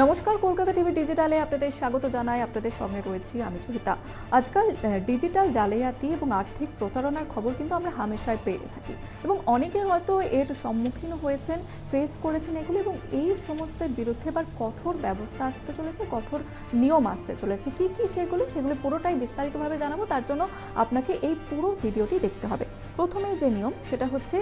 নমস্কার, কলকাতা টিভি ডিজিটালে আপনাদের স্বাগত জানাই। আপনাদের সঙ্গে রয়েছি আমি জহিতা। আজকাল ডিজিটাল জালিয়াতি এবং আর্থিক প্রতারণার খবর কিন্তু আমরা হামেশাই পেয়ে থাকি এবং অনেকে হয়তো এর সম্মুখীন হয়েছেন, ফেস করেছেন এগুলো, এবং এই সমস্তের বিরুদ্ধে এবার কঠোর ব্যবস্থা আসতে চলেছে, কঠোর নিয়ম আসতে চলেছে। কি কি সেগুলো পুরোটাই বিস্তারিতভাবে জানাবো। তার জন্য আপনাকে এই পুরো ভিডিওটি দেখতে হবে। প্রথমেই যে নিয়ম সেটা হচ্ছে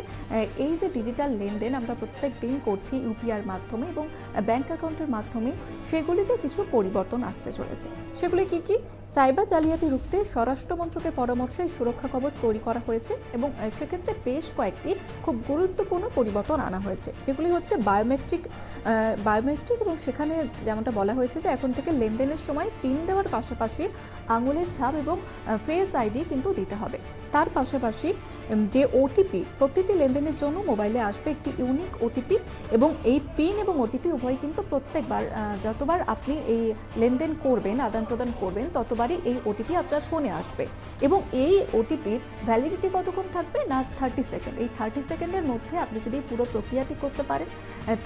এই যে ডিজিটাল লেনদেন আমরা প্রত্যেক দিন করছি ইউপিআর মাধ্যমে এবং ব্যাংক অ্যাকাউন্টের মাধ্যমে, সেগুলিতে কিছু পরিবর্তন আসতে চলেছে। সেগুলি কি কি? সাইবার জালিয়াতি রুখতে স্বরাষ্ট্র মন্ত্রকের পরামর্শে সুরক্ষা কবচ তৈরি করা হয়েছে এবং সেক্ষেত্রে বেশ কয়েকটি খুব গুরুত্বপূর্ণ পরিবর্তন আনা হয়েছে, যেগুলি হচ্ছে বায়োমেট্রিক এবং সেখানে যেমনটা বলা হয়েছে যে এখন থেকে লেনদেনের সময় পিন দেওয়ার পাশাপাশি আঙুলের ছাপ এবং ফেস আইডি কিন্তু দিতে হবে। তার পাশাপাশি যে ওটিপি প্রতিটি লেনদেনের জন্য মোবাইলে আসবে একটি ইউনিক ওটিপি, এবং এই পিন এবং ওটিপি উভয় কিন্তু প্রত্যেকবার যতবার আপনি এই লেনদেন করবেন, আদান প্রদান করবেন, ততবারই এই ওটিপি আপনার ফোনে আসবে। এবং এই ওটিপির ভ্যালিডিটি কতক্ষণ থাকবে না 30 সেকেন্ড। এই 30 সেকেন্ডের মধ্যে আপনি যদি পুরো প্রক্রিয়াটি করতে পারেন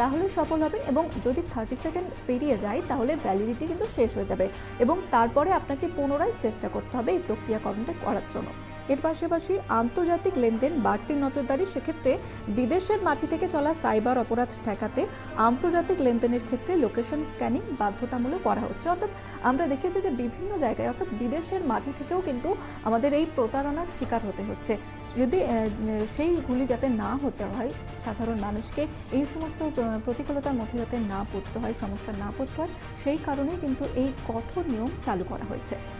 তাহলে সফল হবেন, এবং যদি 30 সেকেন্ড পেরিয়ে যায় তাহলে ভ্যালিডিটি কিন্তু শেষ হয়ে যাবে এবং তারপরে আপনাকে পুনরায় চেষ্টা করতে হবে এই প্রক্রিয়াকরণটা করার জন্য। এর পাশাপাশি আন্তর্জাতিক লেনদেন বাড়তি নজরদারি, সেক্ষেত্রে বিদেশের মাটি থেকে চলা সাইবার অপরাধ ঠেকাতে আন্তর্জাতিক লেনদেনের ক্ষেত্রে লোকেশন স্ক্যানিং বাধ্যতামূলক করা হচ্ছে। অর্থাৎ আমরা দেখেছি যে বিভিন্ন জায়গায়, অর্থাৎ বিদেশের মাটি থেকেও কিন্তু আমাদের এই প্রতারণার শিকার হতে হচ্ছে। যদি সেইগুলি যাতে না হতে হয়, সাধারণ মানুষকে এই সমস্ত প্রতিকূলতার মধ্যে যাতে না পড়তে হয়, সমস্যা না পড়তে হয়, সেই কারণেই কিন্তু এই কঠোর নিয়ম চালু করা হয়েছে।